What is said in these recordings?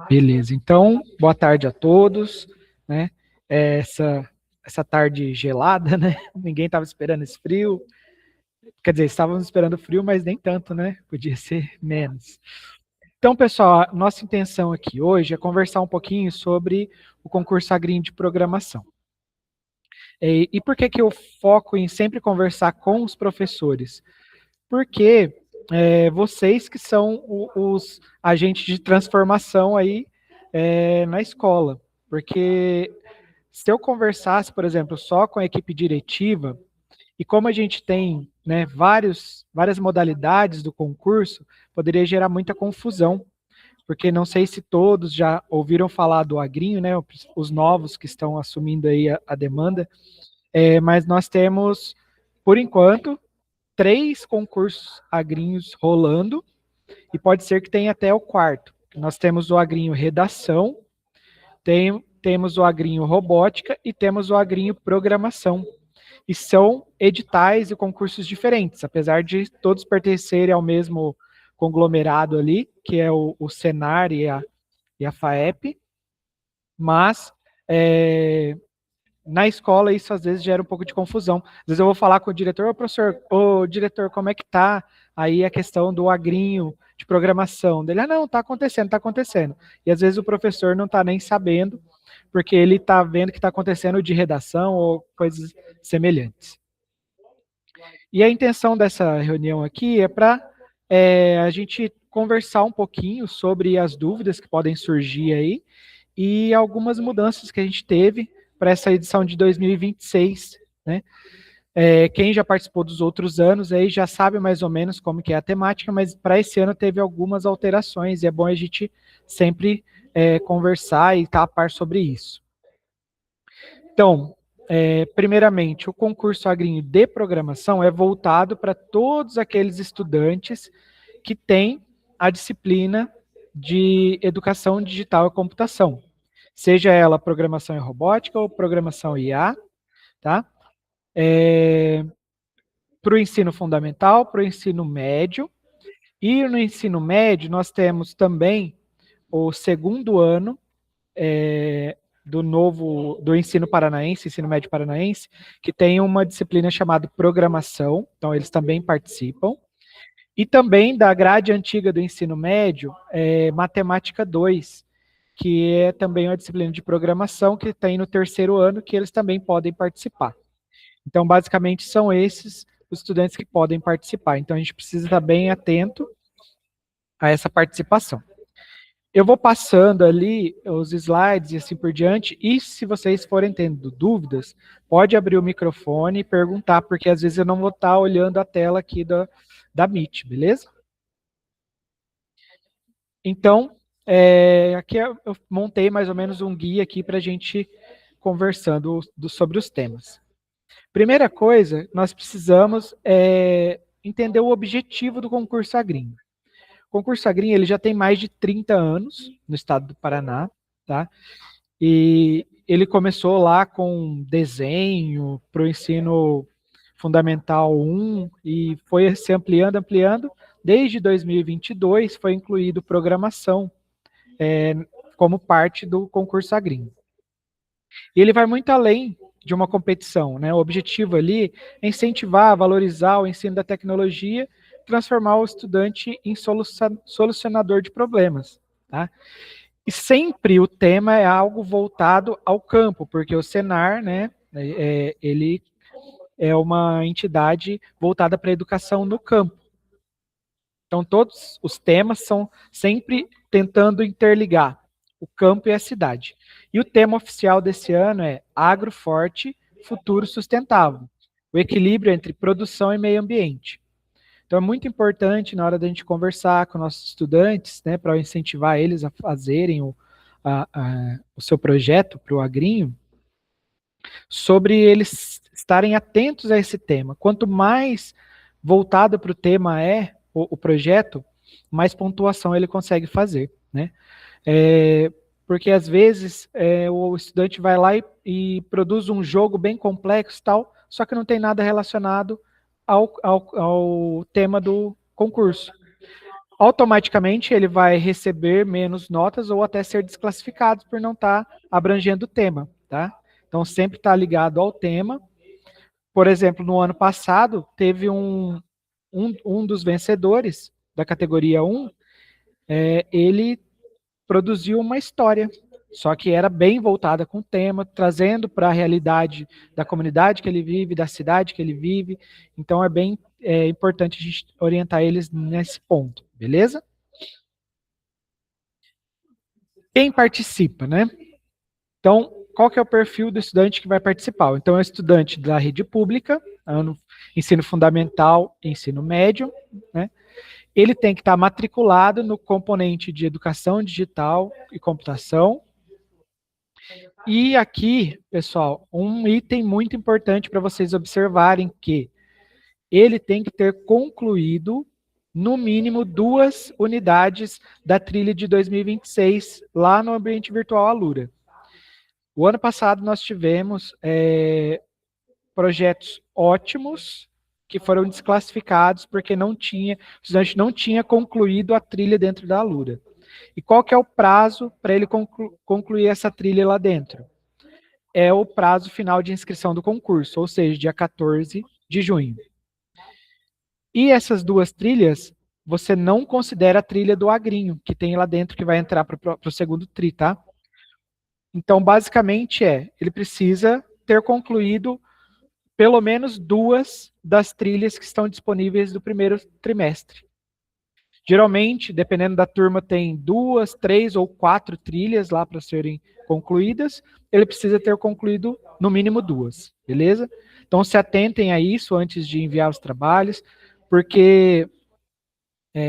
Beleza, então, boa tarde a todos, né? Essa tarde gelada, né? Ninguém estava esperando esse frio. Quer dizer, estávamos esperando frio, mas nem tanto, né? Podia ser menos. Então, pessoal, a nossa intenção aqui hoje é conversar um pouquinho sobre o concurso Agrinho de Programação. E por que que eu foco em sempre conversar com os professores? Porque vocês que são os agentes de transformação aí na escola. Porque se eu conversasse, por exemplo, só com a equipe diretiva, e como a gente tem, né, várias modalidades do concurso, poderia gerar muita confusão, porque não sei se todos já ouviram falar do Agrinho, né, os novos que estão assumindo aí a demanda, mas nós temos, por enquanto, 3 concursos agrinhos rolando, e pode ser que tenha até o quarto. Nós temos o agrinho redação, temos o agrinho robótica e temos o agrinho programação. E são editais e concursos diferentes, apesar de todos pertencerem ao mesmo conglomerado ali, que é o Senar e a FAEP, mas na escola isso às vezes gera um pouco de confusão. Às vezes eu vou falar com o diretor, professor, ô diretor, como é que tá aí a questão do agrinho de programação? Dele, não, tá acontecendo, tá acontecendo. E às vezes o professor não tá nem sabendo, porque ele tá vendo que tá acontecendo de redação ou coisas semelhantes. E a intenção dessa reunião aqui é para a gente conversar um pouquinho sobre as dúvidas que podem surgir aí e algumas mudanças que a gente teve para essa edição de 2026, né? Quem já participou dos outros anos aí já sabe mais ou menos como que é a temática, mas para esse ano teve algumas alterações e é bom a gente sempre conversar e estar a par sobre isso. Então, primeiramente, o concurso Agrinho de Programação é voltado para todos aqueles estudantes que têm a disciplina de Educação Digital e Computação, seja ela programação e robótica ou programação IA, tá? Para o ensino fundamental, para o ensino médio, e no ensino médio nós temos também o segundo ano do ensino paranaense, ensino médio paranaense, que tem uma disciplina chamada programação, então eles também participam. E também da grade antiga do ensino médio, matemática 2, que é também uma disciplina de programação que tem no terceiro ano, que eles também podem participar. Então, basicamente, são esses os estudantes que podem participar. Então, a gente precisa estar bem atento a essa participação. Eu vou passando ali os slides e assim por diante, e se vocês forem tendo dúvidas, pode abrir o microfone e perguntar, porque às vezes eu não vou estar olhando a tela aqui da Meet, beleza? Então, aqui eu montei mais ou menos um guia aqui para a gente conversando sobre os temas. Primeira coisa, nós precisamos entender o objetivo do concurso Agrinho. O concurso Agrinho ele já tem mais de 30 anos no estado do Paraná, tá? E ele começou lá com desenho para o ensino fundamental 1 e foi se ampliando, ampliando. Desde 2022 foi incluído programação como parte do concurso Agrinho. E ele vai muito além de uma competição, né? O objetivo ali é incentivar, valorizar o ensino da tecnologia, transformar o estudante em solucionador de problemas, tá? E sempre o tema é algo voltado ao campo, porque o Senar, né, ele é uma entidade voltada para a educação no campo. Então, todos os temas são sempre tentando interligar o campo e a cidade. E o tema oficial desse ano é Agro Forte, Futuro Sustentável, o equilíbrio entre produção e meio ambiente. Então, é muito importante na hora da gente conversar com nossos estudantes, né, para incentivar eles a fazerem o seu projeto para o Agrinho, sobre eles estarem atentos a esse tema. Quanto mais voltado para o tema é o projeto, mais pontuação ele consegue fazer, né? Porque às vezes o estudante vai lá e produz um jogo bem complexo tal, só que não tem nada relacionado ao tema do concurso. automaticamente ele vai receber menos notas ou até ser desclassificado por não estar abrangendo o tema, tá? Então sempre está ligado ao tema. Por exemplo, no ano passado, teve um dos vencedores da categoria 1, ele produziu uma história, só que era bem voltada com o tema, trazendo para a realidade da comunidade que ele vive, da cidade que ele vive. Então é bem importante a gente orientar eles nesse ponto, beleza? Quem participa, né? Então, qual que é o perfil do estudante que vai participar? Então, é o estudante da rede pública, ensino fundamental, ensino médio, né? Ele tem que estar matriculado no componente de educação digital e computação. E aqui, pessoal, um item muito importante para vocês observarem que ele tem que ter concluído no mínimo 2 unidades da trilha de 2026 lá no ambiente virtual Alura. O ano passado nós tivemos projetos ótimos que foram desclassificados porque o estudante não tinha concluído a trilha dentro da Alura. E qual que é o prazo para ele concluir essa trilha lá dentro? É o prazo final de inscrição do concurso, ou seja, dia 14 de junho. E essas 2 trilhas, você não considera a trilha do agrinho, que tem lá dentro, que vai entrar para o segundo tri, tá? Então, basicamente ele precisa ter concluído pelo menos 2 das trilhas que estão disponíveis do primeiro trimestre. Geralmente, dependendo da turma, tem 2, 3 ou 4 trilhas lá para serem concluídas. Ele precisa ter concluído no mínimo 2, beleza? Então, se atentem a isso antes de enviar os trabalhos, porque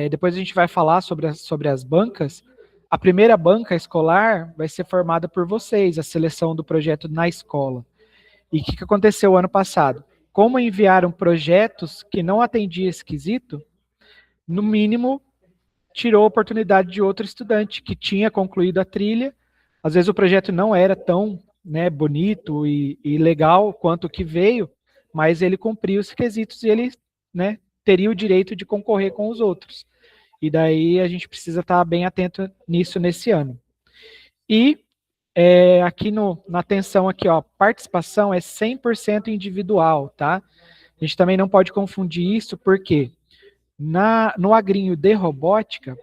depois a gente vai falar sobre as bancas. A primeira banca escolar vai ser formada por vocês, a seleção do projeto na escola. E o que aconteceu ano passado? Como enviaram projetos que não atendiam esse quesito, no mínimo, tirou a oportunidade de outro estudante que tinha concluído a trilha. Às vezes o projeto não era tão bonito e legal quanto o que veio, mas ele cumpriu os requisitos e ele teria o direito de concorrer com os outros. E daí a gente precisa estar bem atento nisso nesse ano. E aqui na atenção aqui, ó, participação é 100% individual, tá? A gente também não pode confundir isso, porque no agrinho de robótica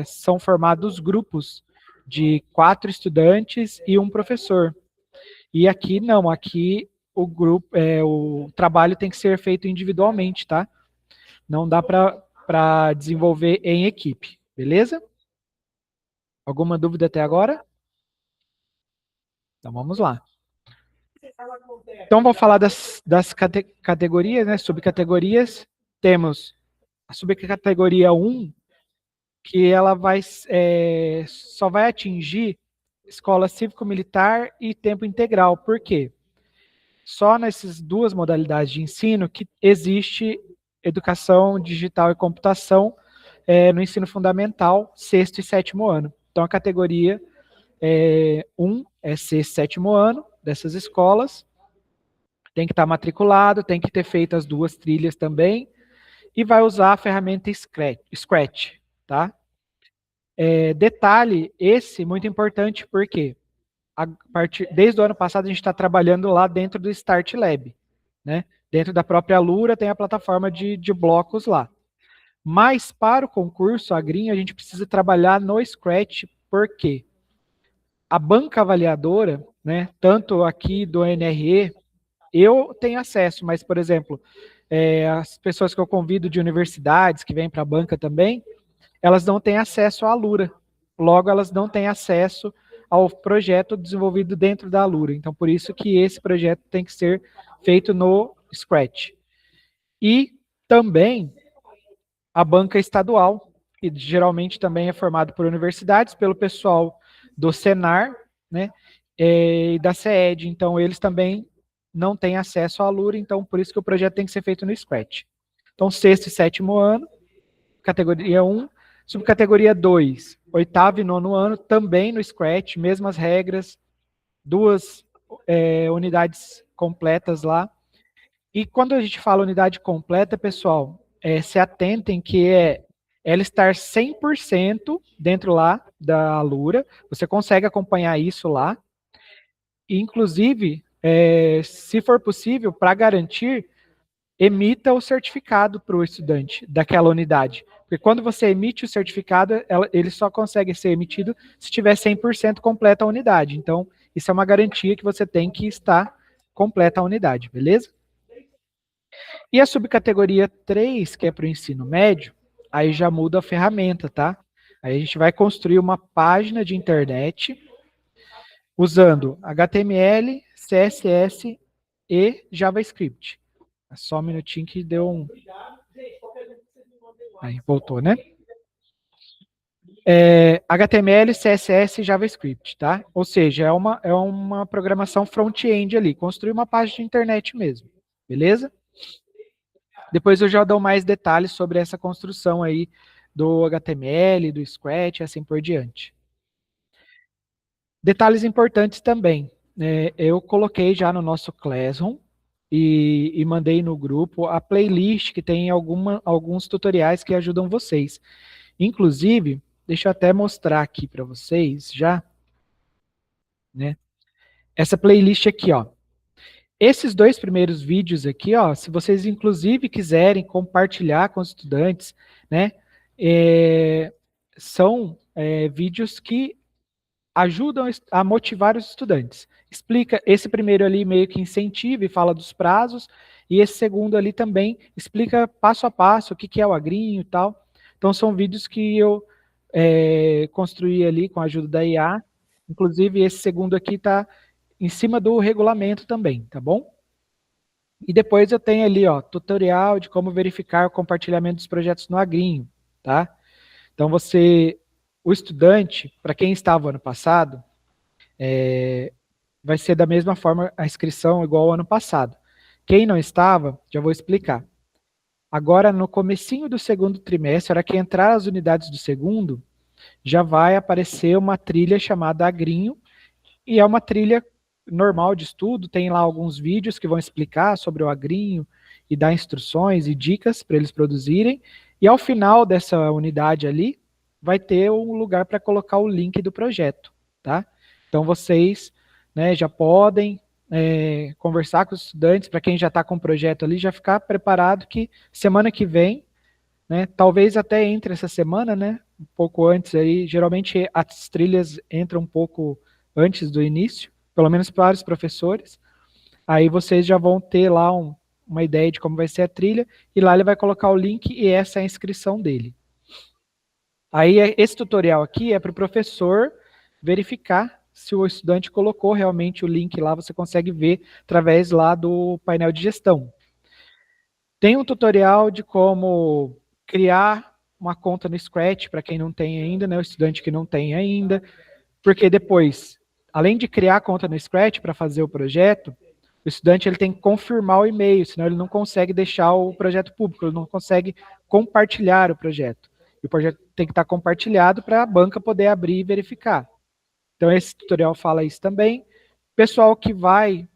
são formados grupos de 4 estudantes e um professor. E aqui não, aqui o trabalho tem que ser feito individualmente, tá? Não dá para desenvolver em equipe, beleza? Alguma dúvida até agora? Então vamos lá. Então vou falar das categorias, né? Subcategorias. Temos a subcategoria 1, que ela só vai atingir escola cívico-militar e tempo integral. Por quê? Só nessas 2 modalidades de ensino que existe educação digital e computação no ensino fundamental, 6º e 7º ano. Então a categoria 1 é 6º e 7º ano dessas escolas, tem que estar matriculado, tem que ter feito as 2 trilhas também, e vai usar a ferramenta Scratch, tá? Detalhe, esse muito importante, porque desde o ano passado a gente está trabalhando lá dentro do Start Lab, né? Dentro da própria Alura tem a plataforma de blocos lá. Mas para o concurso, a Green, a gente precisa trabalhar no Scratch, porque a banca avaliadora, né, tanto aqui do NRE, eu tenho acesso, mas, por exemplo, as pessoas que eu convido de universidades, que vêm para a banca também, elas não têm acesso à Alura. Logo, elas não têm acesso ao projeto desenvolvido dentro da Alura. Então, por isso que esse projeto tem que ser feito no Scratch. E também a banca estadual, que geralmente também é formada por universidades, pelo pessoal do Senar, né, e da CED. Então, eles também não têm acesso à Alura, então por isso que o projeto tem que ser feito no Scratch. Então, 6º e 7º ano, categoria 1, subcategoria 2, 8º e 9º ano, também no Scratch, mesmas regras, 2 unidades completas lá. E quando a gente fala unidade completa, pessoal, se atentem que ela estar 100% dentro lá da Alura. Você consegue acompanhar isso lá. Inclusive, se for possível, para garantir, emita o certificado para o estudante daquela unidade. Porque quando você emite o certificado, ele só consegue ser emitido se tiver 100% completa a unidade. Então, isso é uma garantia que você tem que estar completa a unidade, beleza? E a subcategoria 3, que é para o ensino médio, aí já muda a ferramenta, tá? Aí a gente vai construir uma página de internet usando HTML, CSS e JavaScript. É só um minutinho que deu um. Aí, voltou, né? HTML, CSS e JavaScript, tá? Ou seja, é uma programação front-end ali, construir uma página de internet mesmo, beleza? Depois eu já dou mais detalhes sobre essa construção aí do HTML, do Scratch e assim por diante. Detalhes importantes também. Eu coloquei já no nosso Classroom e mandei no grupo a playlist que tem alguns tutoriais que ajudam vocês. Inclusive, deixa eu até mostrar aqui para vocês já, né? Essa playlist aqui, ó. Esses dois primeiros vídeos aqui, ó, se vocês inclusive quiserem compartilhar com os estudantes, né, são vídeos que ajudam a motivar os estudantes. Explica, esse primeiro ali meio que incentiva e fala dos prazos, e esse segundo ali também explica passo a passo o que é o agrinho e tal. Então são vídeos que eu construí ali com a ajuda da IA, inclusive esse segundo aqui está em cima do regulamento também, tá bom? E depois eu tenho ali, ó, tutorial de como verificar o compartilhamento dos projetos no Agrinho, tá? Então o estudante, para quem estava ano passado, vai ser da mesma forma a inscrição igual ao ano passado. Quem não estava, já vou explicar. Agora, no comecinho do segundo trimestre, a hora que entrar as unidades do segundo, já vai aparecer uma trilha chamada Agrinho, e é uma trilha normal de estudo, tem lá alguns vídeos que vão explicar sobre o agrinho e dar instruções e dicas para eles produzirem, e ao final dessa unidade ali, vai ter um lugar para colocar o link do projeto, tá? Então vocês, né, já podem conversar com os estudantes, para quem já está com o projeto ali, já ficar preparado que semana que vem, né, talvez até entre essa semana, né, um pouco antes aí, geralmente as trilhas entram um pouco antes do início, pelo menos para os professores, aí vocês já vão ter lá uma ideia de como vai ser a trilha, e lá ele vai colocar o link e essa é a inscrição dele. Aí esse tutorial aqui é para o professor verificar se o estudante colocou realmente o link lá, você consegue ver através lá do painel de gestão. Tem um tutorial de como criar uma conta no Scratch para quem não tem ainda, né, o estudante que não tem ainda, porque depois, além de criar a conta no Scratch para fazer o projeto, o estudante ele tem que confirmar o e-mail, senão ele não consegue deixar o projeto público, ele não consegue compartilhar o projeto. E o projeto tem que estar compartilhado para a banca poder abrir e verificar. Então, esse tutorial fala isso também. Pessoal que vai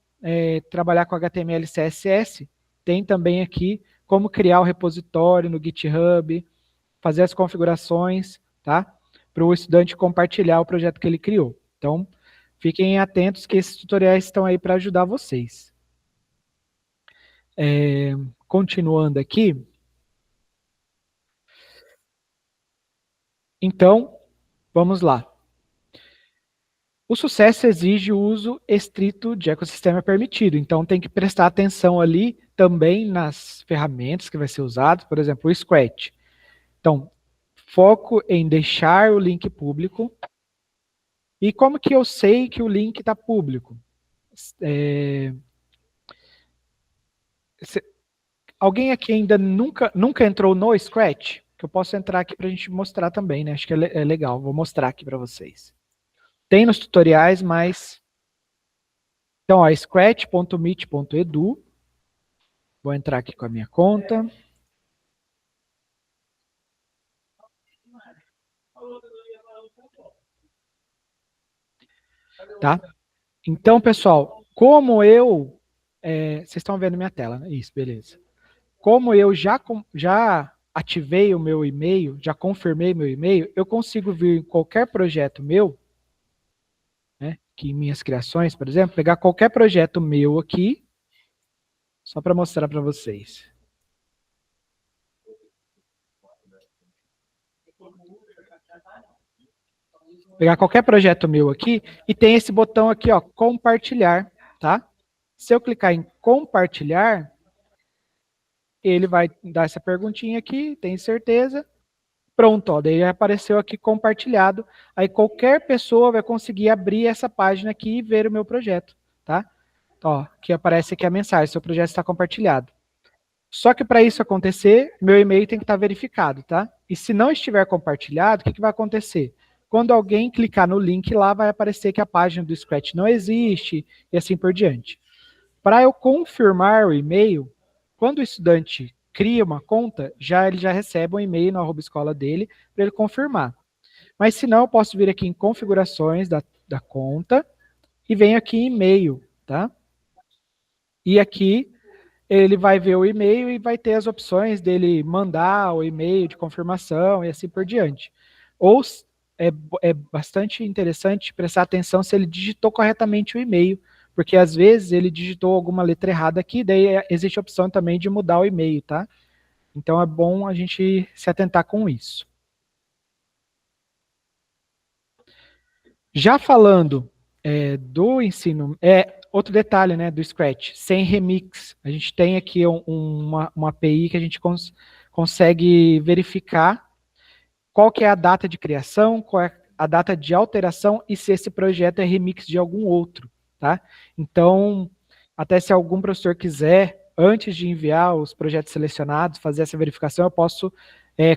trabalhar com HTML e CSS, tem também aqui como criar o repositório no GitHub, fazer as configurações, tá? Para o estudante compartilhar o projeto que ele criou. Então, fiquem atentos que esses tutoriais estão aí para ajudar vocês. Continuando aqui. Então, vamos lá. O sucesso exige o uso estrito de ecossistema permitido, então tem que prestar atenção ali também nas ferramentas que vai ser usado, por exemplo, o Scratch. Então, foco em deixar o link público. E como que eu sei que o link está público? Alguém aqui ainda nunca entrou no Scratch? Que eu posso entrar aqui para a gente mostrar também, né? Acho que é legal, vou mostrar aqui para vocês. Tem nos tutoriais, mas... Então, ó, scratch.meet.edu. Vou entrar aqui com a minha conta. Tá? Então, pessoal, como vocês estão vendo minha tela, né? Isso, beleza. Como eu já ativei o meu e-mail, já confirmei meu e-mail, eu consigo vir em qualquer projeto meu, né, que em minhas criações, por exemplo, pegar qualquer projeto meu aqui, só para mostrar para vocês. Pegar qualquer projeto meu aqui e tem esse botão aqui, ó, compartilhar, tá? Se eu clicar em compartilhar, ele vai dar essa perguntinha aqui, tem certeza? Pronto, ó, daí apareceu aqui compartilhado. Aí qualquer pessoa vai conseguir abrir essa página aqui e ver o meu projeto, tá? Então, ó, aqui aparece aqui a mensagem, seu projeto está compartilhado. Só que para isso acontecer, meu e-mail tem que estar verificado, tá? E se não estiver compartilhado, o que vai acontecer? Quando alguém clicar no link lá, vai aparecer que a página do Scratch não existe e assim por diante. Para eu confirmar o e-mail, quando o estudante cria uma conta, ele já recebe um e-mail na escola dele para ele confirmar. Mas se não, eu posso vir aqui em configurações da conta e venho aqui em e-mail, tá? E aqui ele vai ver o e-mail e vai ter as opções dele mandar o e-mail de confirmação e assim por diante. Ou é, é bastante interessante prestar atenção se ele digitou corretamente o e-mail, porque às vezes ele digitou alguma letra errada aqui, daí existe a opção também de mudar o e-mail, tá? Então é bom a gente se atentar com isso. Já falando do ensino, outro detalhe, né, do Scratch, sem remix. A gente tem aqui uma API que a gente consegue verificar qual que é a data de criação, qual é a data de alteração e se esse projeto é remix de algum outro, tá? Então, até se algum professor quiser, antes de enviar os projetos selecionados, fazer essa verificação, eu posso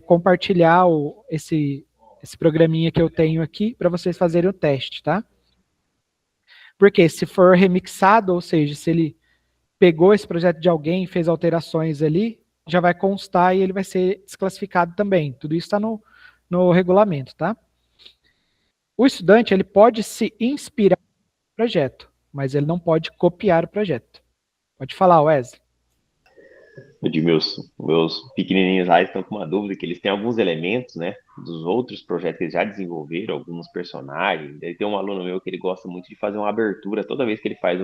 compartilhar esse programinha que eu tenho aqui para vocês fazerem o teste, tá? Porque se for remixado, ou seja, se ele pegou esse projeto de alguém e fez alterações ali, já vai constar e ele vai ser desclassificado também. Tudo isso está no regulamento, tá? O estudante, ele pode se inspirar no projeto, mas ele não pode copiar o projeto. Pode falar, Wesley. De meus pequenininhos lá estão com uma dúvida que eles têm alguns elementos, né, dos outros projetos que eles já desenvolveram, alguns personagens. Daí tem um aluno meu que ele gosta muito de fazer uma abertura. Toda vez que ele faz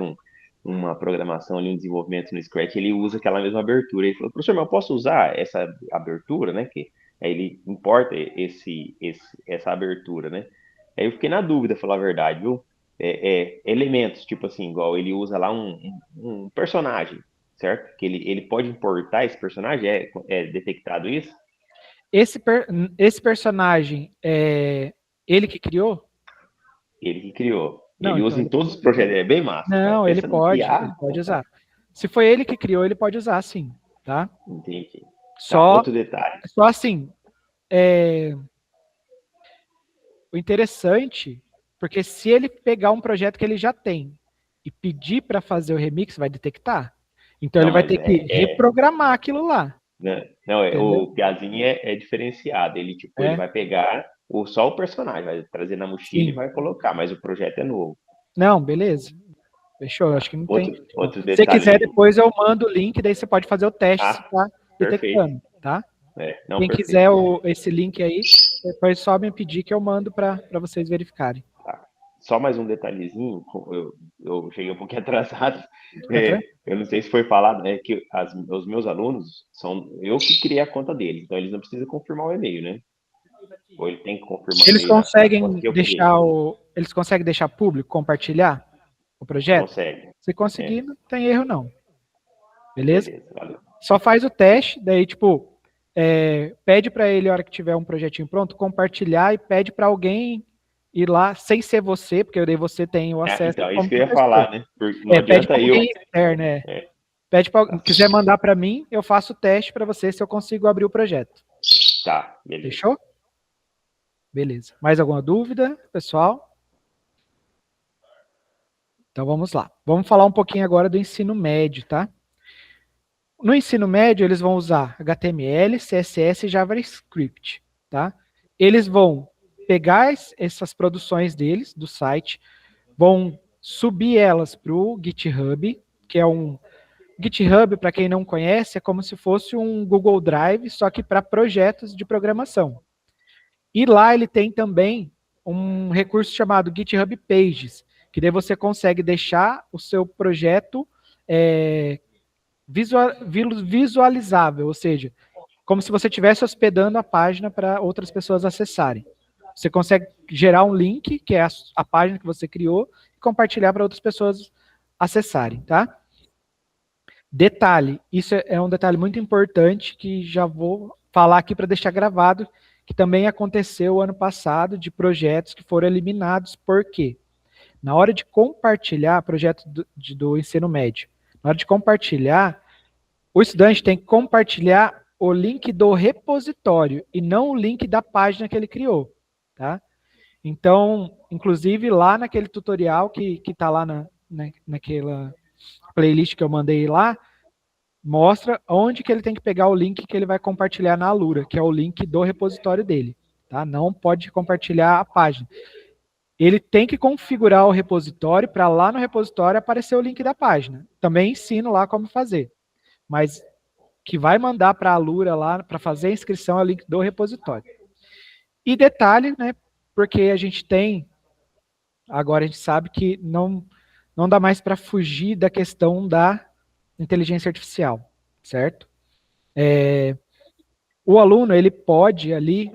uma programação ali, um desenvolvimento no Scratch, ele usa aquela mesma abertura. Ele falou, professor, mas eu posso usar essa abertura, né, que aí ele importa essa abertura, né? Aí eu fiquei na dúvida, falar a verdade, viu? Elementos, tipo assim, igual ele usa lá um personagem, certo? Que ele pode importar esse personagem, é detectado isso? Esse personagem, ele que criou? Ele que criou. Não, Ele então usa em todos os projetos, é bem massa, cara. não, ele Pensando em pode criar, usar. Se foi ele que criou, ele pode usar, sim, tá? entendi. Tá, Só, outro detalhe. só assim, o interessante, porque se ele pegar um projeto que ele já tem e pedir para fazer o remix, vai detectar. Então ele Não, vai mas ter que reprogramar aquilo lá. né? Não, Entendeu? o Piazinho é diferenciado. Ele, tipo, ele É, vai pegar só o personagem, vai trazer na mochila e sim. vai colocar, mas o projeto é novo. Não, beleza. Fechou, acho Tá. que não tem. Outro Se você detalhe quiser, ali. depois eu mando o link, daí você pode fazer o teste se Ah, está perfeito. detectando, tá? Não, Quem perfeito. quiser esse link aí, depois só me pedir que eu mando para vocês verificarem. Tá. Só mais um detalhezinho, eu cheguei um pouquinho atrasado. Fica tranquilo. Eu não sei se foi falado, né, que os meus alunos são eu que criei a conta deles, então eles não precisam confirmar o e-mail, né? Ou ele tem que confirmar o Eles e-mail na conta conseguem que eu criei. deixar público, compartilhar o projeto? Consegue. Se conseguir, É, não tem erro não. Beleza? beleza, valeu. Só faz o teste, daí tipo, pede para ele, a hora que tiver um projetinho pronto, compartilhar e pede para alguém ir lá, sem ser você, porque daí você tem o acesso Então, é isso como que eu ia professor. falar, né? Porque não Pede adianta para eu. alguém externo, É, Pede para tá, quiser mandar para mim, eu faço o teste para você se eu consigo abrir o projeto. tá, beleza. Fechou? Beleza. Mais alguma dúvida, pessoal? Então vamos lá. Vamos falar um pouquinho agora do ensino médio, tá? No ensino médio, eles vão usar HTML, CSS e JavaScript, tá? Eles vão pegar essas produções deles, do site, vão subir elas para o GitHub, que é GitHub, para quem não conhece, é como se fosse um Google Drive, só que para projetos de programação. E lá ele tem também um recurso chamado GitHub Pages, que daí você consegue deixar o seu projeto visualizável, ou seja, como se você estivesse hospedando a página para outras pessoas acessarem. Você consegue gerar um link, que é a página que você criou, e compartilhar para outras pessoas acessarem, tá? Detalhe, isso é um detalhe muito importante que já vou falar aqui para deixar gravado, que também aconteceu ano passado de projetos que foram eliminados. Por quê? Na hora de compartilhar projeto do ensino médio, na hora de compartilhar, o estudante tem que compartilhar o link do repositório e não o link da página que ele criou, tá? Então, inclusive lá naquele tutorial que está lá naquela playlist que eu mandei lá, mostra onde que ele tem que pegar o link que ele vai compartilhar na Alura, que é o link do repositório dele, tá? Não pode compartilhar a página. Ele tem que configurar o repositório para lá no repositório aparecer o link da página. Também ensino lá como fazer, mas que vai mandar para a Alura lá para fazer a inscrição é o link do repositório. E detalhe, né? Porque a gente tem, agora a gente sabe que não dá mais para fugir da questão da inteligência artificial, certo? O aluno ele pode ali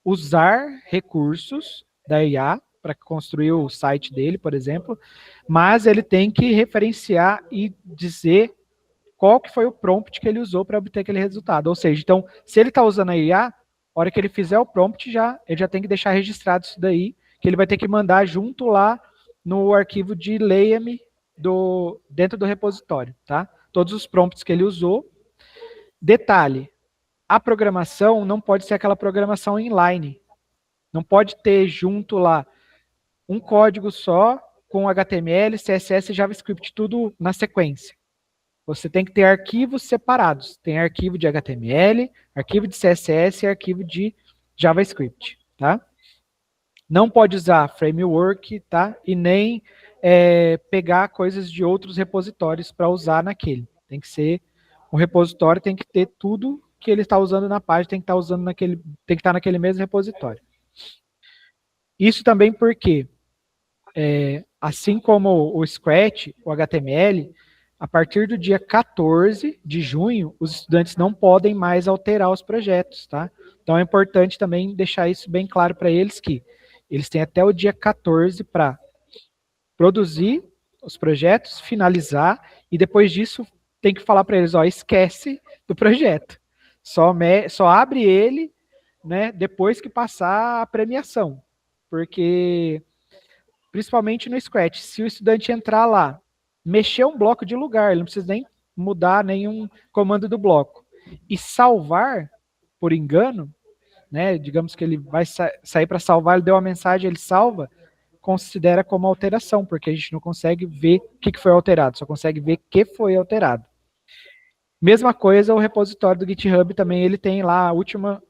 usar recursos da IA para construir o site dele, por exemplo, mas ele tem que referenciar e dizer qual que foi o prompt que ele usou para obter aquele resultado. Ou seja, então, se ele está usando a IA, a hora que ele fizer o prompt, ele já tem que deixar registrado isso daí, que ele vai ter que mandar junto lá no arquivo de leia-me dentro do repositório, tá? Todos os prompts que ele usou. Detalhe, a programação não pode ser aquela programação inline. Não pode ter junto lá um código só com HTML, CSS e JavaScript, tudo na sequência. Você tem que ter arquivos separados. Tem arquivo de HTML, arquivo de CSS e arquivo de JavaScript, tá? Não pode usar framework, tá? E nem pegar coisas de outros repositórios para usar naquele. Tem que ser um repositório, tem que ter tudo que ele está usando na página, tem que estar usando tem que estar naquele mesmo repositório. Isso também porque, assim como o Scratch, o HTML, a partir do dia 14 de junho, os estudantes não podem mais alterar os projetos, tá? Então é importante também deixar isso bem claro para eles, que eles têm até o dia 14 para produzir os projetos, finalizar, e depois disso tem que falar para eles, ó, esquece do projeto. Só abre ele, né, depois que passar a premiação. Porque, principalmente no Scratch, se o estudante entrar lá, mexer um bloco de lugar, ele não precisa nem mudar nenhum comando do bloco, e salvar, por engano, né, digamos que ele vai sair para salvar, ele deu uma mensagem, ele salva, considera como alteração, porque a gente não consegue ver o que foi alterado, só consegue ver que foi alterado. Mesma coisa, o repositório do GitHub também, ele tem lá a última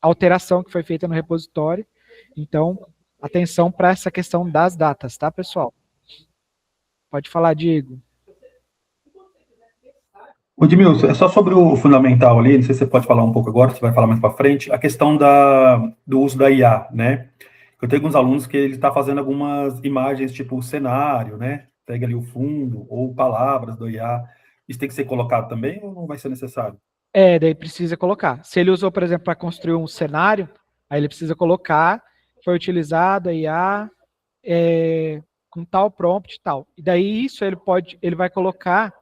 alteração que foi feita no repositório. Então, atenção para essa questão das datas, tá, pessoal? Pode falar, Diego. O Edmilson, é só sobre o fundamental ali, não sei se você pode falar um pouco agora, se vai falar mais para frente, a questão do uso da IA, né? Eu tenho alguns alunos que ele está fazendo algumas imagens, tipo o cenário, né? Pega ali o fundo, ou palavras do IA. Isso tem que ser colocado também ou não vai ser necessário? Daí precisa colocar. Se ele usou, por exemplo, para construir um cenário, aí ele precisa colocar, foi utilizado a IA com tal prompt e tal. E daí isso ele vai colocar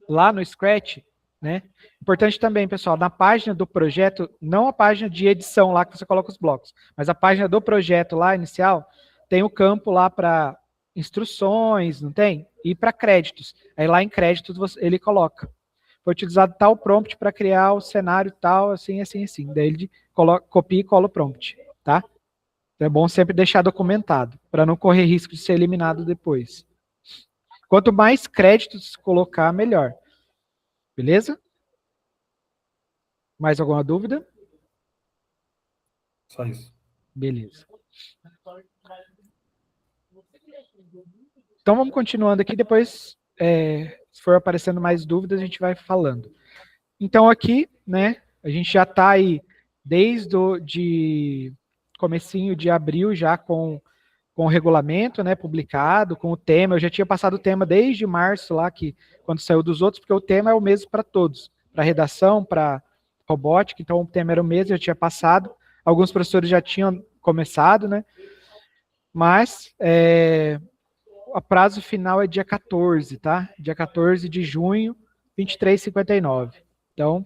lá no Scratch, né? Importante também, pessoal, na página do projeto, não a página de edição lá que você coloca os blocos, mas a página do projeto lá inicial, tem o campo lá para instruções, não tem? E para créditos. Aí lá em créditos ele coloca. Foi utilizado tal prompt para criar o cenário tal, assim, assim, assim. Daí ele copia e cola o prompt, tá? Então é bom sempre deixar documentado, para não correr risco de ser eliminado depois. Quanto mais créditos colocar, melhor. Beleza? Mais alguma dúvida? Só isso. Beleza. Então vamos continuando aqui, depois, se for aparecendo mais dúvidas, a gente vai falando. Então aqui, né, a gente já está aí desde de comecinho de abril já com o regulamento, né, publicado, com o tema. Eu já tinha passado o tema desde março lá, quando saiu dos outros, porque o tema é o mesmo para todos, para redação, para robótica, então o tema era o mesmo, eu tinha passado. Alguns professores já tinham começado, né, mas o prazo final é dia 14, tá? Dia 14 de junho, 23h59. Então,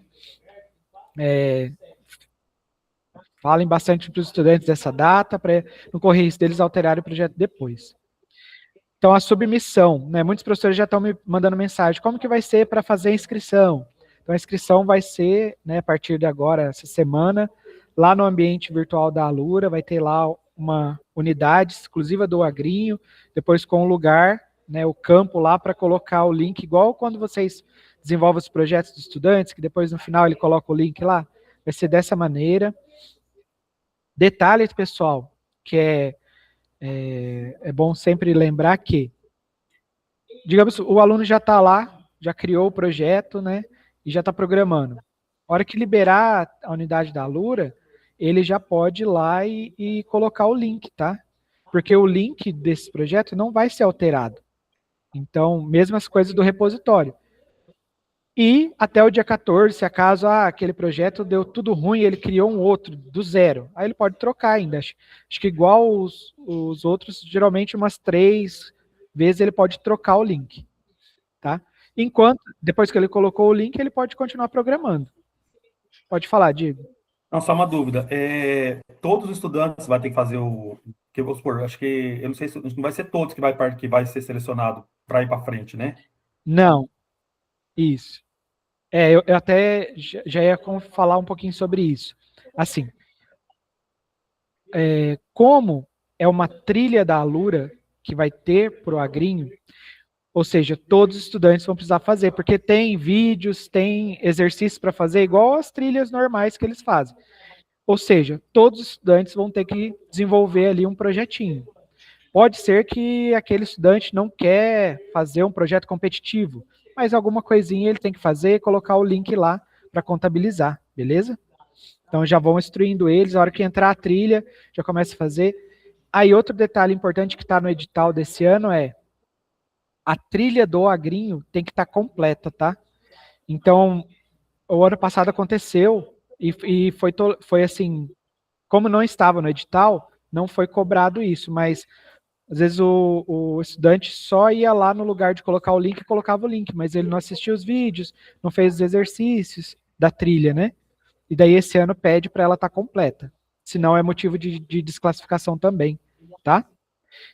falem bastante para os estudantes dessa data, para não correr risco deles alterarem o projeto depois. Então, a submissão, né? Muitos professores já estão me mandando mensagem, como que vai ser para fazer a inscrição? Então, a inscrição vai ser, né, a partir de agora, essa semana, lá no ambiente virtual da Alura, vai ter lá uma unidade exclusiva do Agrinho, depois com o lugar, né, o campo lá para colocar o link, igual quando vocês desenvolvem os projetos dos estudantes, que depois no final ele coloca o link lá, vai ser dessa maneira. Detalhes, pessoal, que é bom sempre lembrar que, digamos, o aluno já está lá, já criou o projeto, né, e já está programando. A hora que liberar a unidade da Alura, ele já pode ir lá e colocar o link, tá? Porque o link desse projeto não vai ser alterado. Então, mesmas coisas do repositório. E até o dia 14, se acaso aquele projeto deu tudo ruim, ele criou um outro do zero, aí ele pode trocar ainda. Acho que igual os outros, geralmente umas 3 vezes ele pode trocar o link, tá? Enquanto, depois que ele colocou o link, ele pode continuar programando. Pode falar, Diego. Não, só uma dúvida. Todos os estudantes vão ter que fazer que vou supor, acho que, eu não sei se não vai ser todos que vai ser selecionado para ir para frente, né? Não, isso. Eu até já ia falar um pouquinho sobre isso. Assim, como é uma trilha da Alura que vai ter para o Agrinho, ou seja, todos os estudantes vão precisar fazer, porque tem vídeos, tem exercícios para fazer, igual as trilhas normais que eles fazem. Ou seja, todos os estudantes vão ter que desenvolver ali um projetinho. Pode ser que aquele estudante não quer fazer um projeto competitivo, mas alguma coisinha ele tem que fazer e colocar o link lá para contabilizar, beleza? Então já vão instruindo eles, a hora que entrar a trilha, já começa a fazer. Aí outro detalhe importante que está no edital desse ano é a trilha do Agrinho tem que estar completa, tá? Então, o ano passado aconteceu e foi assim, como não estava no edital, não foi cobrado isso, mas às vezes o estudante só ia lá no lugar de colocar o link e colocava o link, mas ele não assistia os vídeos, não fez os exercícios da trilha, né? E daí esse ano pede para ela estar completa. Senão é motivo de desclassificação também, tá?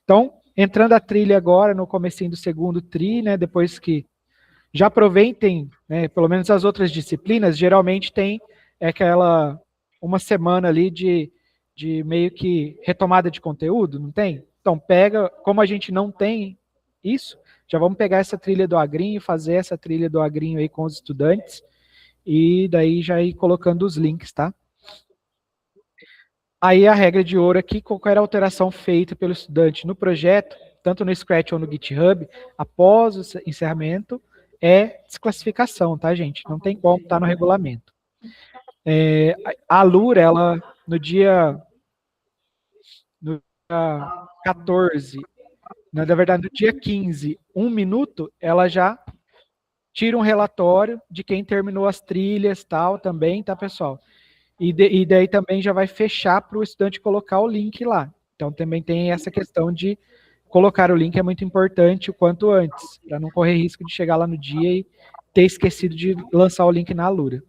Então, entrando a trilha agora, no comecinho do segundo tri, né? Depois que já aproveitem, né, pelo menos as outras disciplinas, geralmente tem aquela uma semana ali de meio que retomada de conteúdo, não tem? Então, pega, como a gente não tem isso, já vamos pegar essa trilha do Agrinho, fazer essa trilha do Agrinho aí com os estudantes, e daí já ir colocando os links, tá? Aí a regra de ouro aqui, qualquer alteração feita pelo estudante no projeto, tanto no Scratch ou no GitHub, após o encerramento, é desclassificação, tá, gente? Não tem como, tá no regulamento. A Alura, ela, no dia 14, na verdade, no dia 15, 1 minuto, ela já tira um relatório de quem terminou as trilhas, tal, também, tá, pessoal? E daí também já vai fechar para o estudante colocar o link lá. Então também tem essa questão de colocar o link, é muito importante o quanto antes, para não correr risco de chegar lá no dia e ter esquecido de lançar o link na Alura.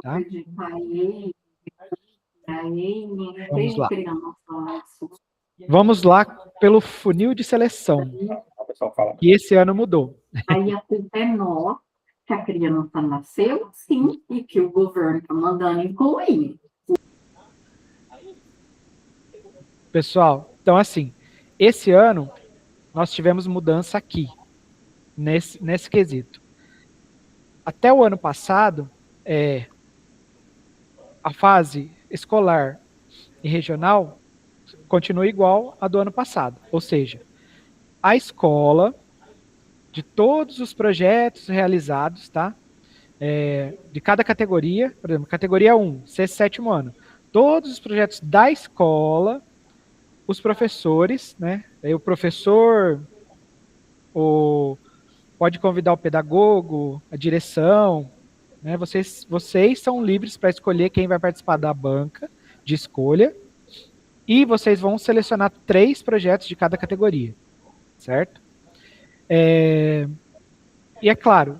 Tá? Vamos lá. Vamos lá pelo funil de seleção. E esse ano mudou. Aí a culpa é nossa, que a criança nasceu sim e que o governo está mandando incluir. Pessoal, então assim, esse ano nós tivemos mudança aqui, nesse quesito. Até o ano passado, a fase escolar e regional continua igual a do ano passado. Ou seja, a escola, de todos os projetos realizados, tá? De cada categoria, por exemplo, categoria 1, sexto, sétimo ano. Todos os projetos da escola, os professores, né? Aí o professor pode convidar o pedagogo, a direção, né? Vocês são livres para escolher quem vai participar da banca de escolha e vocês vão selecionar 3 projetos de cada categoria, certo? E é claro,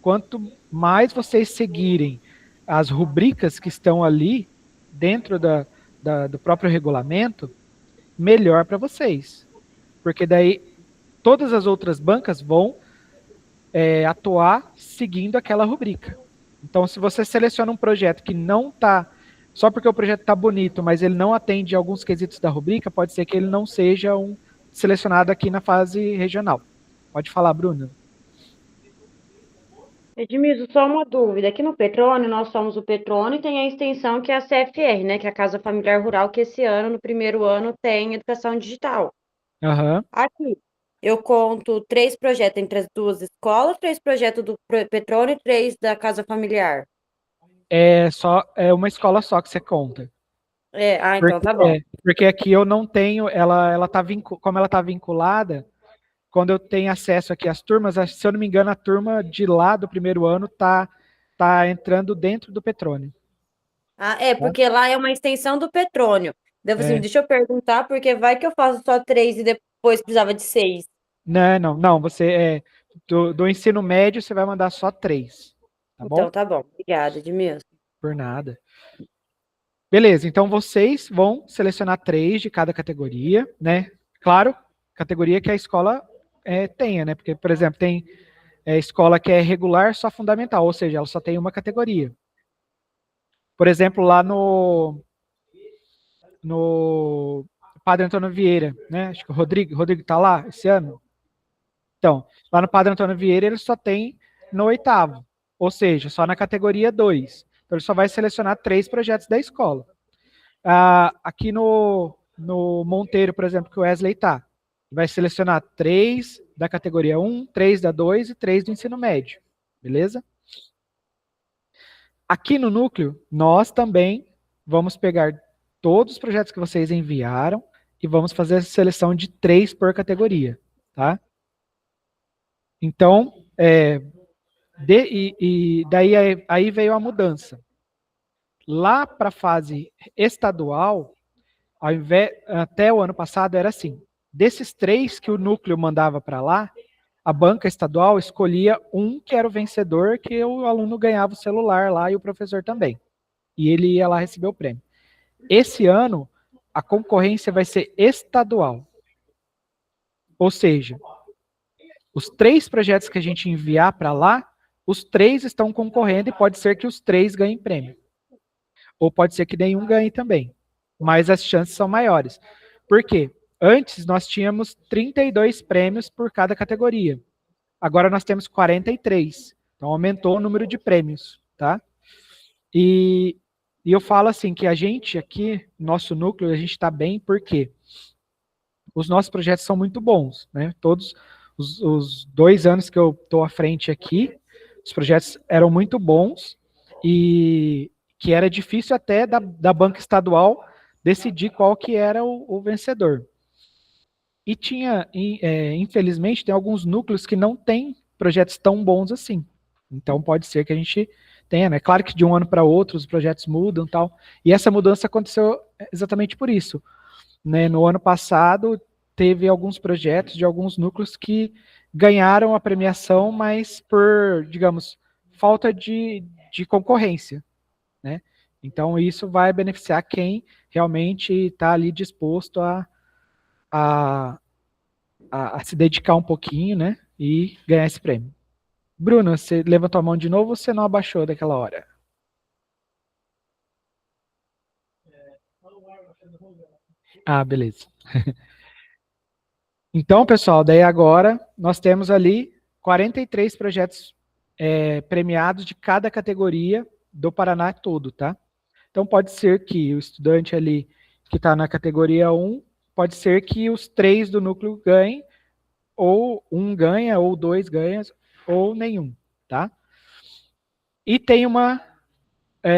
quanto mais vocês seguirem as rubricas que estão ali dentro do próprio regulamento, melhor para vocês. Porque daí todas as outras bancas vão atuar seguindo aquela rubrica. Então, se você seleciona um projeto que não está, só porque o projeto está bonito, mas ele não atende alguns quesitos da rubrica, pode ser que ele não seja selecionado aqui na fase regional. Pode falar, Bruna. Edmilson, só uma dúvida. Aqui no Petrônio, nós somos o Petrônio e tem a extensão que é a CFR, né? Que é a Casa Familiar Rural, que esse ano, no primeiro ano, tem educação digital. Aham. Aqui, eu conto 3 projetos entre as 2 escolas, 3 projetos do Petrônio e 3 da Casa Familiar. É uma escola só que você conta. Então tá bom. Porque aqui eu não tenho, ela tá como ela está vinculada, quando eu tenho acesso aqui às turmas, se eu não me engano, a turma de lá do primeiro ano tá entrando dentro do Petrônio. Porque lá é uma extensão do Petrônio. Daí assim, deixa eu perguntar, porque vai que eu faço só 3 e depois precisava de 6. Não, você do ensino médio você vai mandar só 3, tá bom? Então tá bom. Obrigada, Edmilson. Por nada. Beleza, então vocês vão selecionar 3 de cada categoria, né? Claro, categoria que a escola tenha, né? Porque, por exemplo, tem escola que é regular só fundamental, ou seja, ela só tem uma categoria. Por exemplo, lá no Padre Antônio Vieira, né? Acho que o Rodrigo tá lá esse ano. Então, lá no Padre Antônio Vieira ele só tem no 8º, ou seja, só na categoria 2. Então, ele só vai selecionar 3 projetos da escola. Aqui no Monteiro, por exemplo, que o Wesley tá, vai selecionar 3 da categoria 1, 3 da 2 e 3 do ensino médio. Beleza? Aqui no núcleo, nós também vamos pegar todos os projetos que vocês enviaram e vamos fazer a seleção de 3 por categoria, tá? Então, daí aí veio a mudança. Lá para a fase estadual, até o ano passado era assim, desses 3 que o núcleo mandava para lá, a banca estadual escolhia um que era o vencedor, que o aluno ganhava o celular lá e o professor também. E ele ia lá receber o prêmio. Esse ano, a concorrência vai ser estadual. Ou seja, os 3 projetos que a gente enviar para lá, os 3 estão concorrendo e pode ser que os 3 ganhem prêmio. Ou pode ser que nenhum ganhe também. Mas as chances são maiores. Por quê? Antes nós tínhamos 32 prêmios por cada categoria. Agora nós temos 43. Então aumentou o número de prêmios, tá? E eu falo assim que a gente aqui, nosso núcleo, a gente está bem porque os nossos projetos são muito bons, né? Todos os 2 anos que eu estou à frente aqui, os projetos eram muito bons e que era difícil até da banca estadual decidir qual que era o vencedor. E infelizmente, tem alguns núcleos que não têm projetos tão bons assim. Então, pode ser que a gente tenha, né? Claro que de um ano para outro os projetos mudam e tal. E essa mudança aconteceu exatamente por isso. Né? No ano passado, teve alguns projetos de alguns núcleos que ganharam a premiação, mas por, digamos, falta de concorrência. Né? Então, isso vai beneficiar quem realmente está ali disposto a se dedicar um pouquinho, né? E ganhar esse prêmio. Bruna, você levantou a mão de novo ou você não abaixou daquela hora? Beleza. Então, pessoal, daí agora nós temos ali 43 projetos premiados de cada categoria do Paraná todo, tá? Então, pode ser que o estudante ali que está na categoria 1, pode ser que os 3 do núcleo ganhem, ou um ganha, ou 2 ganha, ou nenhum, tá? E tem uma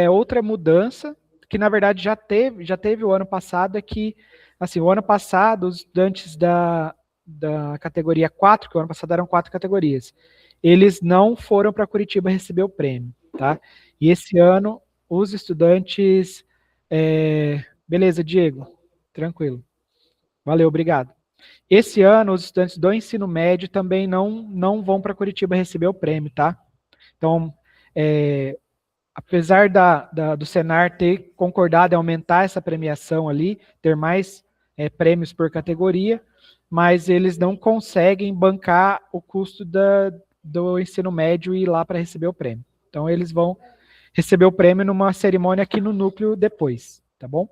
outra mudança, que na verdade já teve o ano passado, é que, assim, o ano passado, os estudantes da categoria 4, que o ano passado eram 4 categorias, eles não foram para Curitiba receber o prêmio, tá? E esse ano, os estudantes... beleza, Diego, tranquilo. Valeu, obrigado. Esse ano, os estudantes do ensino médio também não vão para Curitiba receber o prêmio, tá? Então, apesar do Senar ter concordado em aumentar essa premiação ali, ter mais prêmios por categoria, mas eles não conseguem bancar o custo do ensino médio e ir lá para receber o prêmio. Então, eles vão receber o prêmio numa cerimônia aqui no núcleo depois, tá bom?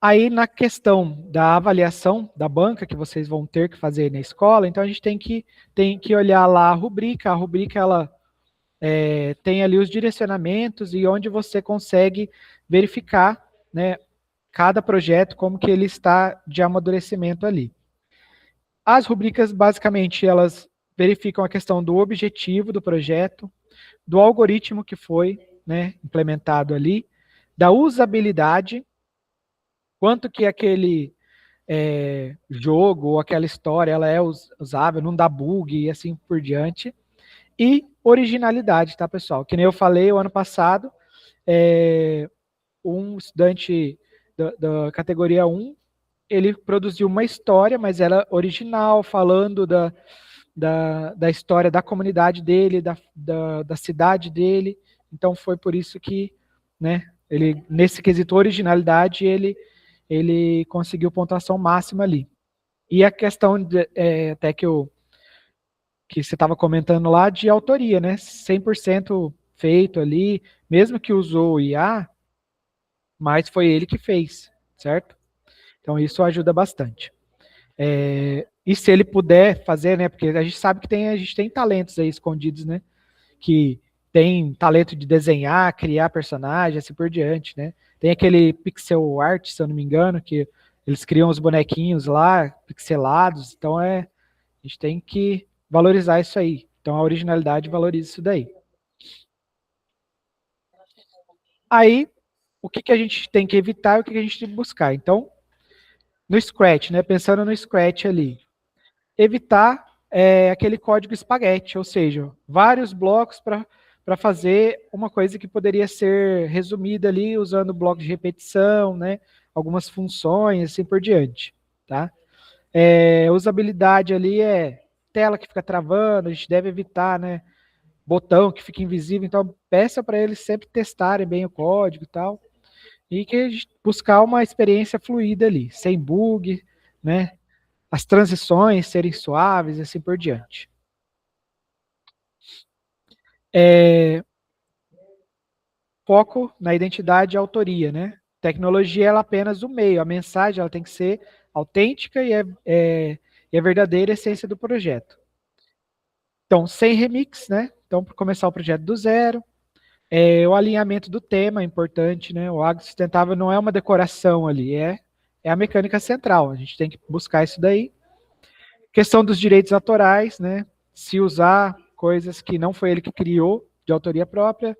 Aí, na questão da avaliação da banca, que vocês vão ter que fazer na escola, então a gente tem que olhar lá a rubrica ela tem ali os direcionamentos e onde você consegue verificar, né, cada projeto, como que ele está de amadurecimento ali. As rubricas, basicamente, elas verificam a questão do objetivo do projeto, do algoritmo que foi, né, implementado ali, da usabilidade, quanto que aquele jogo ou aquela história ela é usável, não dá bug e assim por diante. E originalidade, tá, pessoal? Que nem eu falei, o ano passado, um estudante da categoria 1, ele produziu uma história, mas era original, falando da história da comunidade dele, da cidade dele. Então, foi por isso que, né, ele, nesse quesito originalidade, ele conseguiu pontuação máxima ali. E a questão, até que você estava comentando lá, de autoria, né? 100% feito ali, mesmo que usou o IA, mas foi ele que fez, certo? Então, isso ajuda bastante. E se ele puder fazer, né? Porque a gente sabe que a gente tem talentos aí escondidos, né? Que tem talento de desenhar, criar personagens, assim por diante, né? Tem aquele pixel art, se eu não me engano, que eles criam os bonequinhos lá, pixelados, então a gente tem que valorizar isso aí. Então a originalidade valoriza isso daí. Aí, o que a gente tem que evitar e o que a gente tem que buscar? Então, no Scratch, né? Pensando no Scratch ali, evitar aquele código espaguete, ou seja, vários blocos para fazer uma coisa que poderia ser resumida ali usando bloco de repetição, né? Algumas funções, assim por diante, tá? Usabilidade ali tela que fica travando, a gente deve evitar, né? Botão que fica invisível, então peça para eles sempre testarem bem o código e tal, e que a gente buscar uma experiência fluida ali, sem bug, né? As transições serem suaves e assim por diante. Foco na identidade e autoria, né? Tecnologia ela é apenas o meio, a mensagem ela tem que ser autêntica e a verdadeira essência do projeto. Então, sem remix, né? Então, para começar o projeto do zero, o alinhamento do tema é importante, né? O agrosustentável não é uma decoração ali, é a mecânica central, a gente tem que buscar isso daí. Questão dos direitos autorais, né? Se usar coisas que não foi ele que criou, de autoria própria,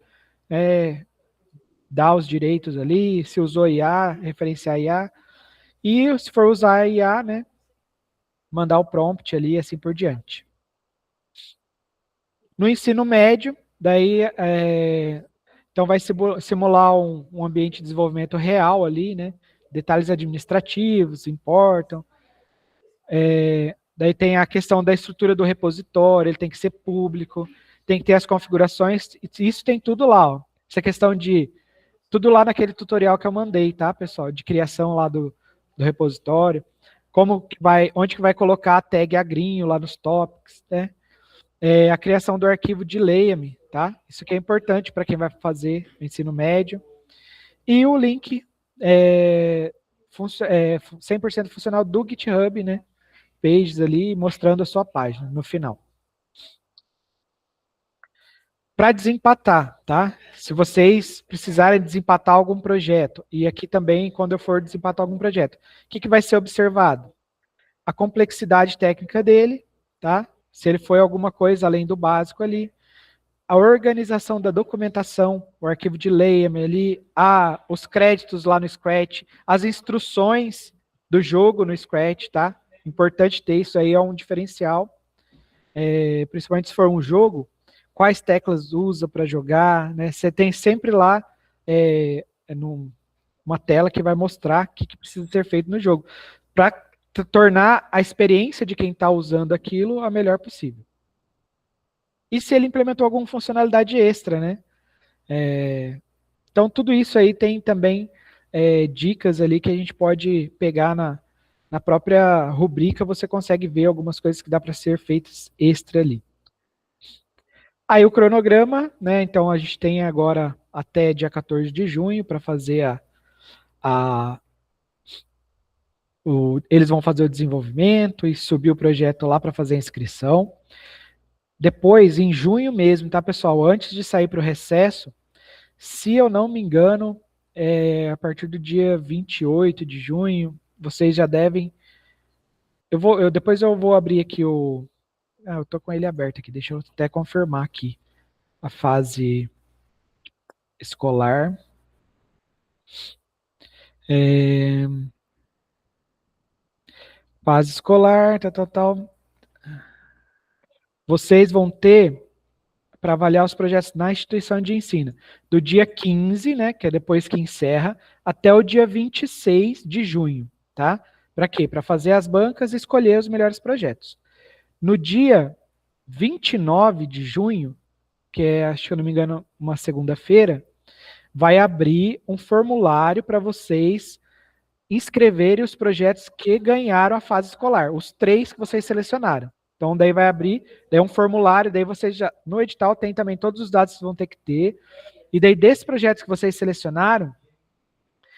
dar os direitos ali, se usou IA, referenciar IA, e se for usar IA, né? Mandar o prompt ali, assim por diante. No ensino médio, daí, então vai simular um ambiente de desenvolvimento real ali, né? Detalhes administrativos importam. Daí tem a questão da estrutura do repositório, ele tem que ser público, tem que ter as configurações, isso tem tudo lá, ó. Essa questão de tudo lá naquele tutorial que eu mandei, tá, pessoal? De criação lá do repositório, onde que vai colocar a tag agrinho lá nos topics, né? A criação do arquivo de leia-me, tá? Isso que é importante para quem vai fazer o ensino médio. E o link 100% funcional do GitHub, né? Pages ali, mostrando a sua página no final. Para desempatar, tá? Se vocês precisarem desempatar algum projeto, e aqui também, quando eu for desempatar algum projeto, o que vai ser observado? A complexidade técnica dele, tá? Se ele foi alguma coisa além do básico ali, a organização da documentação, o arquivo de LAME ali, os créditos lá no Scratch, as instruções do jogo no Scratch, tá? Importante ter isso aí, é um diferencial. Principalmente se for um jogo, quais teclas usa para jogar, né? Você tem sempre lá uma tela que vai mostrar o que precisa ser feito no jogo, para tornar a experiência de quem está usando aquilo a melhor possível. E se ele implementou alguma funcionalidade extra, né? Então, tudo isso aí tem também dicas ali que a gente pode pegar na própria rubrica, você consegue ver algumas coisas que dá para ser feitas extra ali. Aí o cronograma, né? Então, a gente tem agora até dia 14 de junho para fazer eles vão fazer o desenvolvimento e subir o projeto lá para fazer a inscrição. Depois, em junho mesmo, tá, pessoal? Antes de sair para o recesso, se eu não me engano, a partir do dia 28 de junho, vocês já devem... depois eu vou abrir aqui eu tô com ele aberto aqui, deixa eu até confirmar aqui a fase escolar. Fase escolar, tal. Vocês vão ter para avaliar os projetos na instituição de ensino, do dia 15, né, que é depois que encerra, até o dia 26 de junho, tá? Para quê? Para fazer as bancas e escolher os melhores projetos. No dia 29 de junho, que é, acho que eu não me engano, uma segunda-feira, vai abrir um formulário para vocês inscreverem os projetos que ganharam a fase escolar, os 3 que vocês selecionaram. Então, daí vai abrir, daí um formulário, daí vocês já, no edital tem também todos os dados que vocês vão ter que ter, e daí desses projetos que vocês selecionaram,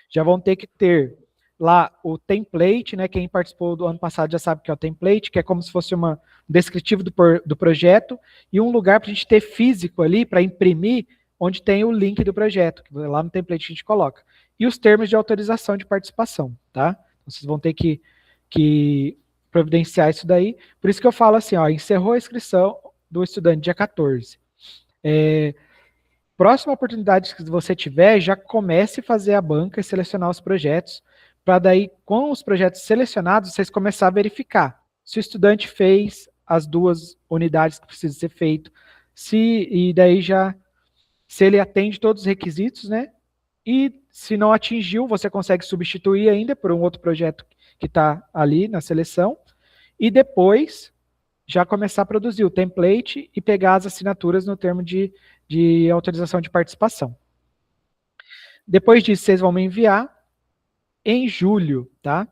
já vão ter que ter lá o template, né, quem participou do ano passado já sabe que é o template, que é como se fosse um descritivo do projeto, e um lugar para a gente ter físico ali, para imprimir, onde tem o link do projeto, que lá no template a gente coloca. E os termos de autorização de participação, tá? Vocês vão ter que providenciar isso daí. Por isso que eu falo assim, ó, encerrou a inscrição do estudante dia 14. Próxima oportunidade que você tiver, já comece a fazer a banca e selecionar os projetos, para daí, com os projetos selecionados, vocês começar a verificar se o estudante fez as 2 unidades que precisam ser feito, e daí já, se ele atende todos os requisitos, né? E se não atingiu, você consegue substituir ainda por um outro projeto que está ali na seleção, e depois já começar a produzir o template e pegar as assinaturas no termo de autorização de participação. Depois disso, vocês vão me enviar. Em julho, tá?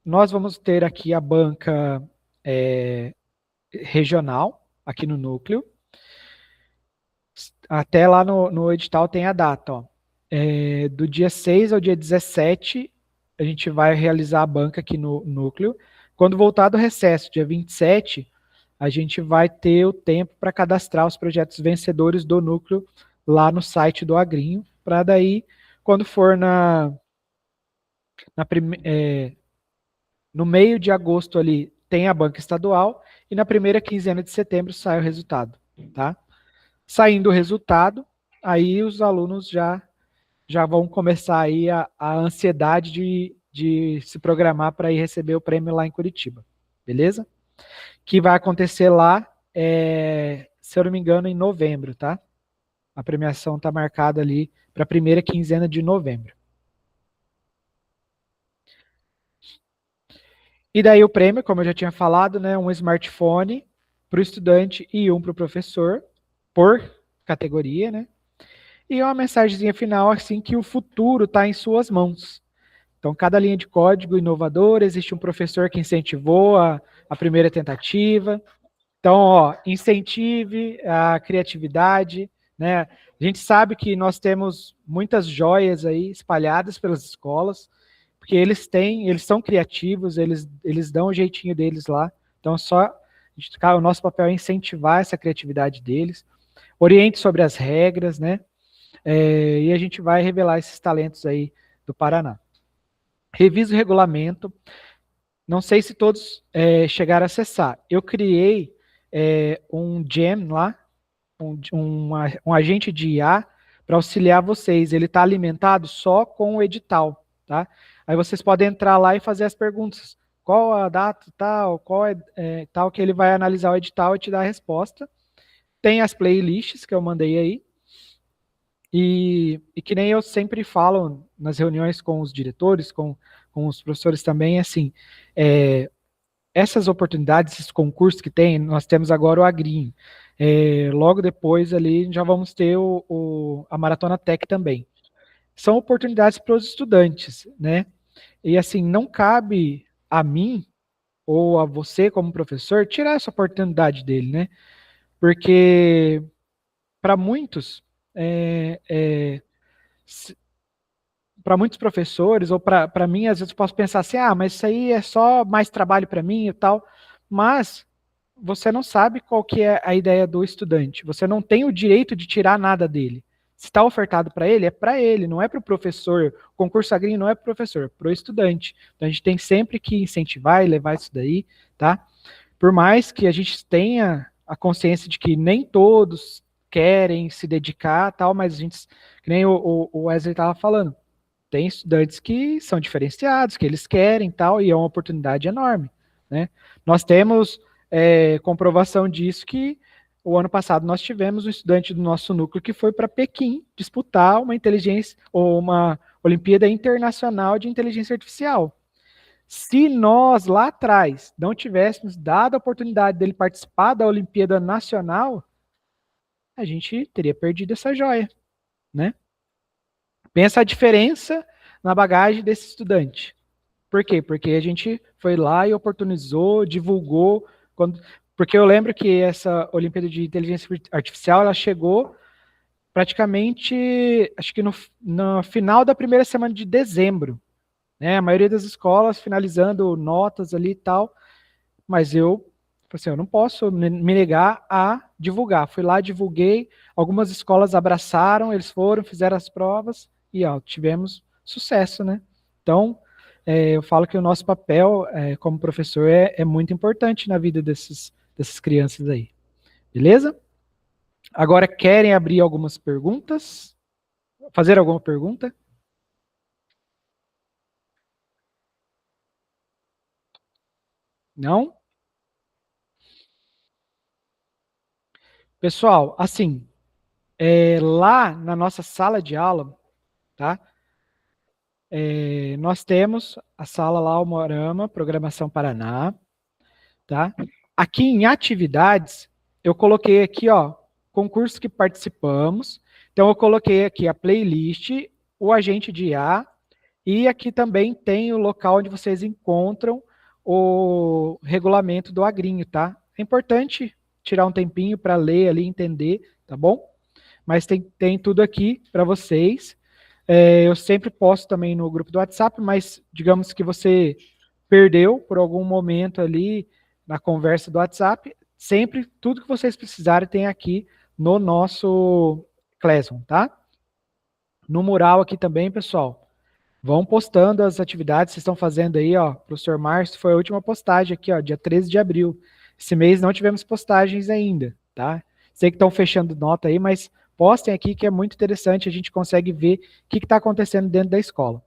Nós vamos ter aqui a banca regional, aqui no núcleo. Até lá no edital tem a data, ó. Do dia 6 ao dia 17, a gente vai realizar a banca aqui no núcleo. Quando voltar do recesso, dia 27, a gente vai ter o tempo para cadastrar os projetos vencedores do núcleo lá no site do Agrinho, para daí, quando for no meio de agosto ali, tem a banca estadual, e na primeira quinzena de setembro sai o resultado, tá? Saindo o resultado, aí os alunos já vão começar aí a ansiedade de se programar para ir receber o prêmio lá em Curitiba, beleza? Que vai acontecer lá, se eu não me engano, em novembro, tá? A premiação está marcada ali para a primeira quinzena de novembro. E daí o prêmio, como eu já tinha falado, né, um smartphone para o estudante e um para o professor, por categoria, né? E uma mensagenzinha final, assim, que o futuro está em suas mãos. Então, cada linha de código inovador, existe um professor que incentivou a primeira tentativa. Então, ó, incentive a criatividade, né? A gente sabe que nós temos muitas joias aí espalhadas pelas escolas, porque eles são criativos, eles dão o jeitinho deles lá. Então, o nosso papel é incentivar essa criatividade deles. oriente sobre as regras, né? E a gente vai revelar esses talentos aí do Paraná. Revisa o regulamento. Não sei se todos chegaram a acessar. Eu criei um gem lá, um agente de IA para auxiliar vocês. Ele está alimentado só com o edital, tá? Aí vocês podem entrar lá e fazer as perguntas. Qual a data tal, qual tal, que ele vai analisar o edital e te dar a resposta. Tem as playlists que eu mandei aí. E que nem eu sempre falo nas reuniões com os diretores, com os professores também, assim, essas oportunidades, esses concursos que tem, nós temos agora o Agrinho. Logo depois ali já vamos ter a Maratona Tech também. São oportunidades para os estudantes, né? E assim, não cabe a mim ou a você como professor tirar essa oportunidade dele, né? Porque para muitos para muitos professores, ou para mim, às vezes eu posso pensar assim, mas isso aí é só mais trabalho para mim e tal, mas você não sabe qual que é a ideia do estudante, você não tem o direito de tirar nada dele. Se está ofertado para ele, é para ele, não é para o professor. O concurso Agrinho não é para o professor, é para o estudante. Então a gente tem sempre que incentivar e levar isso daí, tá? Por mais que a gente tenha a consciência de que nem todos querem se dedicar, tal, mas a gente, que nem o Wesley estava falando, tem estudantes que são diferenciados, que eles querem, tal, e é uma oportunidade enorme, né? Nós temos comprovação disso que o ano passado nós tivemos um estudante do nosso núcleo que foi para Pequim disputar uma inteligência ou uma Olimpíada Internacional de Inteligência Artificial. Se nós lá atrás não tivéssemos dado a oportunidade dele participar da Olimpíada Nacional, a gente teria perdido essa joia, né? Pensa a diferença na bagagem desse estudante. Por quê? Porque a gente foi lá e oportunizou, divulgou. Porque eu lembro que essa Olimpíada de Inteligência Artificial, ela chegou praticamente, acho que no final da primeira semana de dezembro. Né? A maioria das escolas finalizando notas ali e tal. Mas eu não posso me negar a divulgar. Fui lá, divulguei, algumas escolas abraçaram, eles foram, fizeram as provas e tivemos sucesso, né? Então, eu falo que o nosso papel como professor é muito importante na vida dessas crianças aí. Beleza? Agora, querem abrir algumas perguntas? Fazer alguma pergunta? Não? Pessoal, assim, lá na nossa sala de aula, tá? Nós temos a sala lá, o Morama, Programação Paraná, tá? Aqui em atividades, eu coloquei aqui, ó, concursos que participamos. Então, eu coloquei aqui a playlist, o agente de IA, e aqui também tem o local onde vocês encontram o regulamento do Agrinho, tá? É importante tirar um tempinho para ler ali, entender, tá bom? Mas tem tudo aqui para vocês. Eu sempre posto também no grupo do WhatsApp, mas digamos que você perdeu por algum momento ali na conversa do WhatsApp, sempre tudo que vocês precisarem tem aqui no nosso Classroom, tá? No mural aqui também, pessoal, vão postando as atividades que vocês estão fazendo aí, ó. Professor Márcio, foi a última postagem aqui, ó, dia 13 de abril. Esse mês não tivemos postagens ainda, tá? Sei que estão fechando nota aí, mas postem aqui que é muito interessante, a gente consegue ver o que está acontecendo dentro da escola.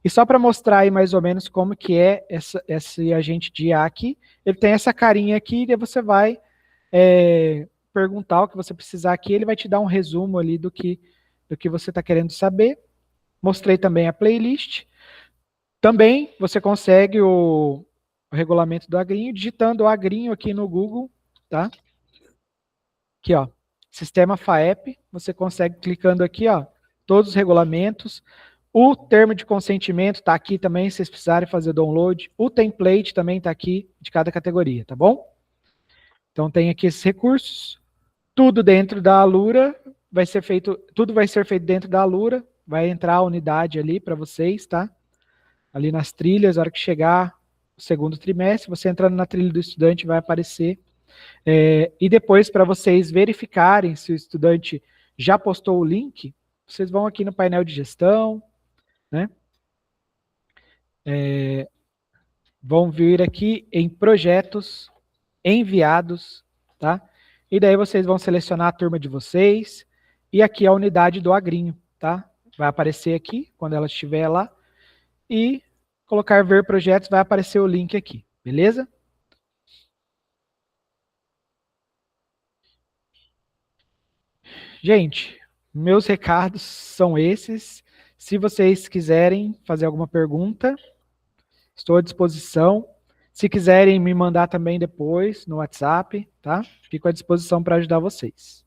E só para mostrar aí mais ou menos como que é esse agente de IA aqui, ele tem essa carinha aqui, e você vai perguntar o que você precisar aqui, ele vai te dar um resumo ali do que você está querendo saber. Mostrei também a playlist. Também você consegue o regulamento do Agrinho, digitando o Agrinho aqui no Google, tá? Aqui, ó, Sistema FAEP, você consegue clicando aqui, ó, todos os regulamentos. O termo de consentimento está aqui também, se vocês precisarem fazer download. O template também está aqui de cada categoria, tá bom? Então tem aqui esses recursos. Tudo dentro da Alura tudo vai ser feito dentro da Alura. Vai entrar a unidade ali para vocês, tá? Ali nas trilhas, a hora que chegar o segundo trimestre, você entrando na trilha do estudante vai aparecer E depois, para vocês verificarem se o estudante já postou o link, vocês vão aqui no painel de gestão, né? Vão vir aqui em projetos enviados, tá? E daí vocês vão selecionar a turma de vocês e aqui a unidade do Agrinho, tá? Vai aparecer aqui quando ela estiver lá e colocar ver projetos, vai aparecer o link aqui, beleza? Gente, meus recados são esses. Se vocês quiserem fazer alguma pergunta, estou à disposição. Se quiserem me mandar também depois no WhatsApp, tá? Fico à disposição para ajudar vocês.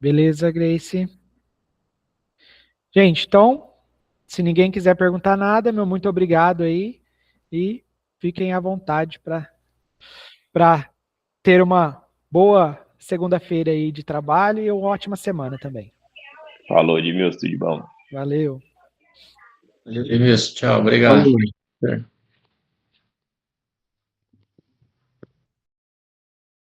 Beleza, Grace? Gente, então, se ninguém quiser perguntar nada, meu muito obrigado aí e fiquem à vontade para ter uma boa segunda-feira aí de trabalho e uma ótima semana também. Falou, Edmilson, tudo de bom. Valeu. Valeu, Edmilson. Tchau, obrigado. Valeu.